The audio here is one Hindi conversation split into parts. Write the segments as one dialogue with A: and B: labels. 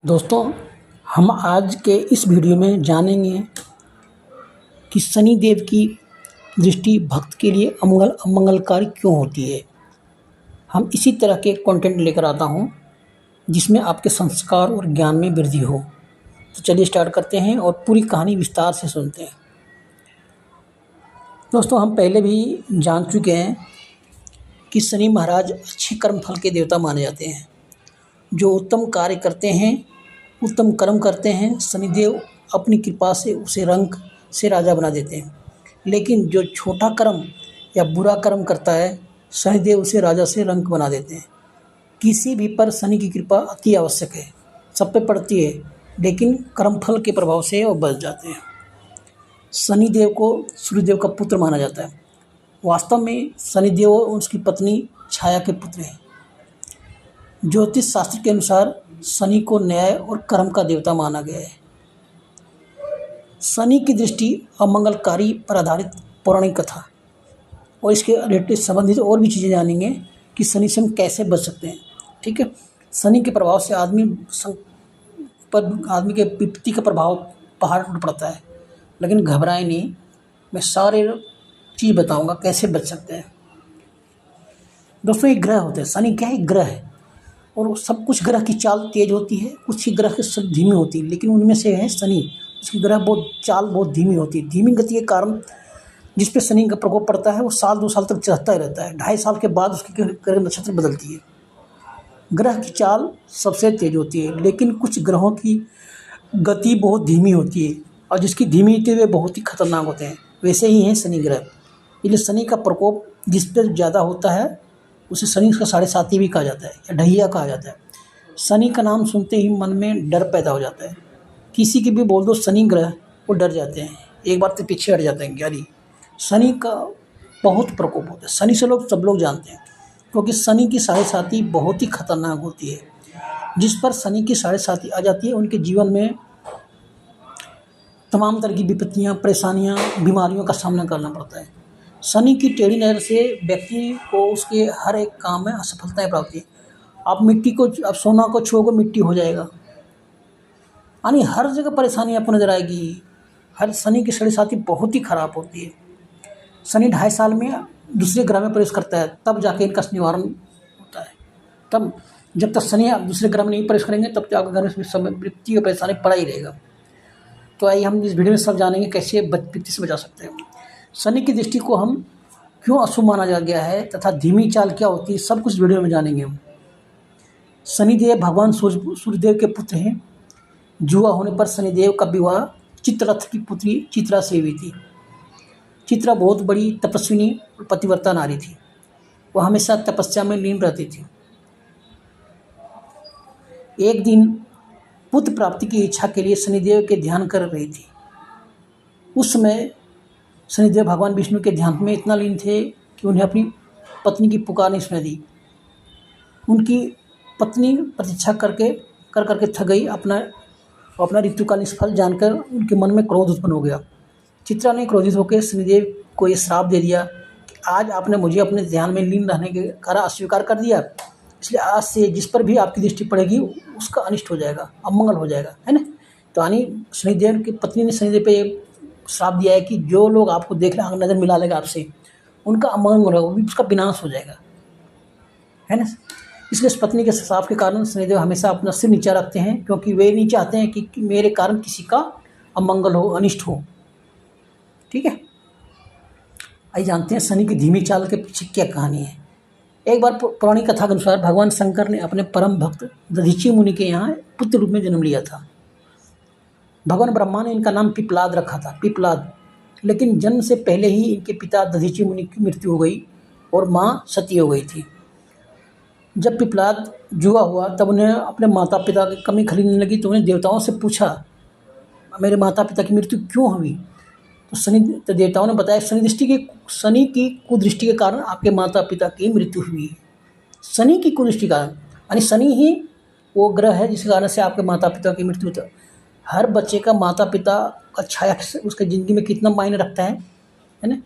A: दोस्तों, हम आज के इस वीडियो में जानेंगे कि शनि देव की दृष्टि भक्त के लिए अमंगलकारी क्यों होती है। हम इसी तरह के कंटेंट लेकर आता हूँ जिसमें आपके संस्कार और ज्ञान में वृद्धि हो। तो चलिए स्टार्ट करते हैं और पूरी कहानी विस्तार से सुनते हैं। दोस्तों, हम पहले भी जान चुके हैं कि शनि महाराज अच्छे कर्म फल के देवता माने जाते हैं। जो उत्तम कार्य करते हैं, उत्तम कर्म करते हैं, शनिदेव अपनी कृपा से उसे रंक से राजा बना देते हैं। लेकिन जो छोटा कर्म या बुरा कर्म करता है, शनिदेव उसे राजा से रंक बना देते हैं। किसी भी पर शनि की कृपा अति आवश्यक है, सब पे पड़ती है, लेकिन कर्मफल के प्रभाव से वो बच जाते हैं। शनिदेव को सूर्यदेव का पुत्र माना जाता है। वास्तव में शनिदेव और उसकी पत्नी छाया के पुत्र हैं। ज्योतिष शास्त्र के अनुसार शनि को न्याय और कर्म का देवता माना गया है। शनि की दृष्टि अमंगलकारी पर आधारित पौराणिक कथा और इसके रिलेटेड संबंधित और भी चीज़ें जानेंगे कि शनि से हम कैसे बच सकते हैं। ठीक है, शनि के प्रभाव से आदमी के विपत्ति का प्रभाव पहाड़ टूट पड़ता है, लेकिन घबराए नहीं, मैं सारे चीज़ बताऊंगा कैसे बच सकते हैं। दोस्तों, एक ग्रह होते हैं। शनि क्या है? एक ग्रह है और सब कुछ ग्रह की चाल तेज होती है, कुछ ही ग्रह की सब धीमी होती है, लेकिन उनमें से है शनि। उसकी ग्रह चाल बहुत धीमी होती है। धीमी गति के कारण जिस पे शनि का प्रकोप पड़ता है वो साल 2 साल तक चलता ही रहता है। 2.5 साल के बाद उसकी ग्रह नक्षत्र बदलती है। ग्रह की चाल सबसे तेज होती है, लेकिन कुछ ग्रहों की गति बहुत धीमी होती है और जिसकी धीमी होती है वे बहुत ही खतरनाक होते हैं। वैसे ही है शनि ग्रह। इसलिए शनि का प्रकोप जिस पर ज़्यादा होता है उसे शनि का 7.5 भी कहा जाता है या ढैया कहा जाता है। शनि का नाम सुनते ही मन में डर पैदा हो जाता है। किसी की भी बोल दो शनि ग्रह, वो डर जाते हैं, एक बार तो पीछे हट जाते हैं। यानी शनि का बहुत प्रकोप होता है। शनि से सब लोग जानते हैं, क्योंकि शनि की 7.5 बहुत ही खतरनाक होती है। जिस पर शनि की 7.5 आ जाती है उनके जीवन में तमाम तरह की विपत्तियाँ, परेशानियाँ, बीमारियों का सामना करना पड़ता है। शनि की टेढ़ी नज़र से व्यक्ति को उसके हर एक काम में असफलताएं प्राप्त है। आप सोना को छुओगे मिट्टी हो जाएगा, यानी हर जगह परेशानी आपको नजर आएगी। हर शनि की 7.5 बहुत ही खराब होती है। शनि 2.5 साल में दूसरे ग्रह में प्रवेश करता है, तब जाके इनका निवारण होता है। तब जब तक शनि दूसरे ग्रह में नहीं प्रवेश करेंगे तब तक आपके घर में समय विपत्ति और परेशानी पड़ा ही रहेगा। तो आइए हम इस वीडियो में सब जानेंगे कैसे विपत्ति से बचा सकते हैं। शनि की दृष्टि को हम क्यों अशुभ माना जा गया है तथा धीमी चाल क्या होती है, सब कुछ वीडियो में जानेंगे हम। शनिदेव भगवान सूर्यदेव के पुत्र हैं। जुआ होने पर शनिदेव का विवाह चित्ररथ की पुत्री चित्रा से हुई थी। चित्रा बहुत बड़ी तपस्विनी और पतिव्रता नारी थी। वह हमेशा तपस्या में लीन रहती थी। एक दिन पुत्र प्राप्ति की इच्छा के लिए शनिदेव के ध्यान कर रही थी। उस समय शनिदेव भगवान विष्णु के ध्यान में इतना लीन थे कि उन्हें अपनी पत्नी की पुकार नहीं सुनाई दी। उनकी पत्नी प्रतीक्षा करके थक गई। अपना ऋतु का निष्फल जानकर उनके मन में क्रोध उत्पन्न हो गया। चित्रा ने क्रोधित होकर शनिदेव को ये श्राप दे दिया कि आज आपने मुझे अपने ध्यान में लीन रहने के कारण अस्वीकार कर दिया, इसलिए आज से जिस पर भी आपकी दृष्टि पड़ेगी उसका अनिष्ट हो जाएगा, अमंगल हो जाएगा, है ना। तो यानी शनिदेव की पत्नी ने शनिदेव पे श्राप दिया है कि जो लोग आपको देख रहे नज़र मिला लेगा आपसे, उनका अमंगल होगा, उसका विनाश हो जाएगा, है ना। इसलिए इस पत्नी के श्राप के कारण शनिदेव हमेशा अपना सिर नीचा रखते हैं, क्योंकि वे नहीं चाहते हैं कि मेरे कारण किसी का अमंगल हो, अनिष्ट हो। ठीक है, आइए जानते हैं शनि की धीमी चाल के पीछे क्या कहानी है। एक बार पौराणिक कथा के अनुसार भगवान शंकर ने अपने परम भक्त दधीची मुनि के यहाँ पुत्र रूप में जन्म लिया था। भगवान ब्रह्मा ने इनका नाम पिपलाद रखा था, पिपलाद। लेकिन जन्म से पहले ही इनके पिता दधीची मुनि की मृत्यु हो गई और माँ सती हो गई थी। जब पिपलाद जुआ हुआ तब उन्हें अपने माता पिता की कमी खलीलने लगी, तो उन्हें देवताओं से पूछा मेरे माता पिता की मृत्यु क्यों हुई। तो देवताओं ने बताया शनि की कुदृष्टि के कारण आपके माता पिता की मृत्यु हुई। शनि की कुदृष्टि का यानी शनि ही वो ग्रह है जिसके कारण से आपके माता पिता की मृत्यु होती है। हर बच्चे का माता पिता का छाया उसके ज़िंदगी में कितना मायने रखता है ना।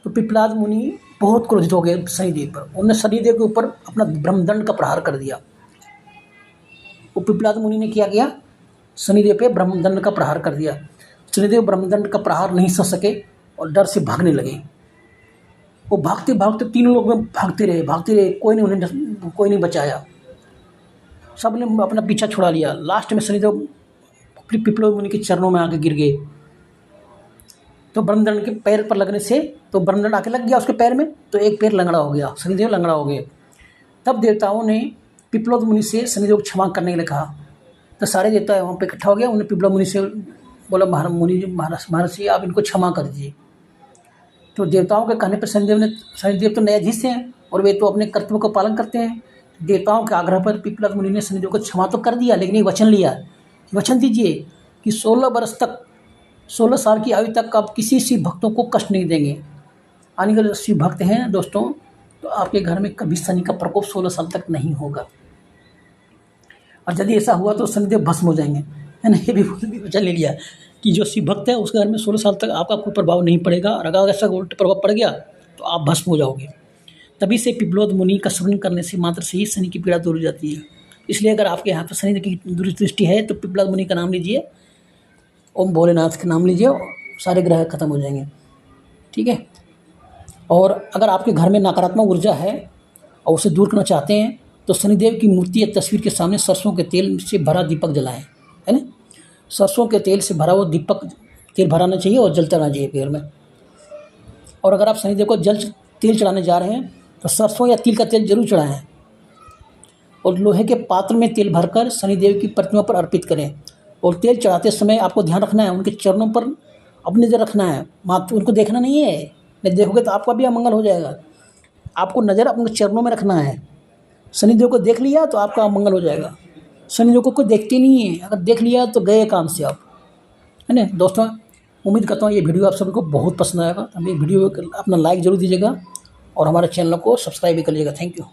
A: तो पिपलाद मुनि बहुत क्रोधित हो गए शनिदेव पर। उन्होंने शनिदेव के ऊपर अपना ब्रह्मदंड का प्रहार कर दिया। वो पिपलाद मुनि ने क्या किया, शनिदेव पे ब्रह्मदंड का प्रहार कर दिया। शनिदेव ब्रह्मदंड का प्रहार नहीं सह सके और डर से भागने लगे। वो भागते भागते तीनों लोग में भागते रहे, कोई नहीं बचाया, सब ने अपना पीछा छुड़ा लिया। लास्ट में शनिदेव पिपलाद मुनि के चरणों में आके गिर गए। तो ब्रह्मदंड के पैर पर लगने से, तो ब्रह्मदंड आके लग गया उसके पैर में, तो एक पैर लंगड़ा हो गया, शनिदेव लंगड़ा हो गए। तब देवताओं ने पिपलाद मुनि से शनिदेव को क्षमा करने के लिए कहा। तो सारे देवता वहाँ पे इकट्ठा हो गया। उन्होंने पिपलाद मुनि से बोला, महर्षि आप इनको क्षमा कर दीजिए। तो देवताओं के कहने पर शनिदेव तो न्यायाधीश हैं और वे तो अपने कर्तव्य को पालन करते हैं। देवताओं के आग्रह पर पिपलाद मुनि ने शनिदेव को क्षमा तो कर दिया, लेकिन एक वचन लिया, वचन दीजिए कि 16 साल की आयु तक आप किसी शिव भक्तों को कष्ट नहीं देंगे। आने वाले शिव भक्त हैं दोस्तों, तो आपके घर में कभी शनि का प्रकोप 16 साल तक नहीं होगा, और यदि ऐसा हुआ तो शनिदेव भस्म हो जाएंगे, है ना। ये भी वचन ले लिया कि जो शिव भक्त है उसके घर में 16 साल तक आपका कोई प्रभाव नहीं पड़ेगा, और अगर ऐसा उल्टा प्रभाव पड़ गया तो आप भस्म हो जाओगे। तभी से पिपलाद मुनि का स्मरण करने से मात्र से ही शनि की पीड़ा दूर हो जाती है। इसलिए अगर आपके यहाँ पर शनि की दृष्टि है तो पिपलाद मुनि का नाम लीजिए, ओम भोलेनाथ का नाम लीजिए, सारे ग्रह खत्म हो जाएंगे, ठीक है। और अगर आपके घर में नकारात्मक ऊर्जा है और उसे दूर करना चाहते हैं तो शनिदेव की मूर्ति या तस्वीर के सामने सरसों के तेल से भरा दीपक जलाएं, है ना। सरसों के तेल से भरा वो दीपक तेल भराना चाहिए और जलता रहना चाहिए पेड़ में। और अगर आप शनिदेव को तेल चढ़ाने जा रहे हैं तो सरसों या तिल का तेल जरूर चढ़ाएं, और लोहे के पात्र में तेल भरकर शनिदेव की प्रतिमा पर अर्पित करें। और तेल चढ़ाते समय आपको ध्यान रखना है, उनके चरणों पर अपनी नज़र रखना है, मात्र उनको देखना नहीं है। नहीं देखोगे तो आपका भी अमंगल हो जाएगा। आपको नज़र अपने चरणों में रखना है। शनिदेव को देख लिया तो आपका अमंगल हो जाएगा। शनिदेव को कोई देखते नहीं है, अगर देख लिया तो गए काम से आप, है ना। दोस्तों, उम्मीद करता हूँ ये वीडियो आप सभी को बहुत पसंद आएगा। हमें वीडियो अपना लाइक ज़रूर दीजिएगा और हमारे चैनल को सब्सक्राइब भी कर लीजिएगा। Thank you.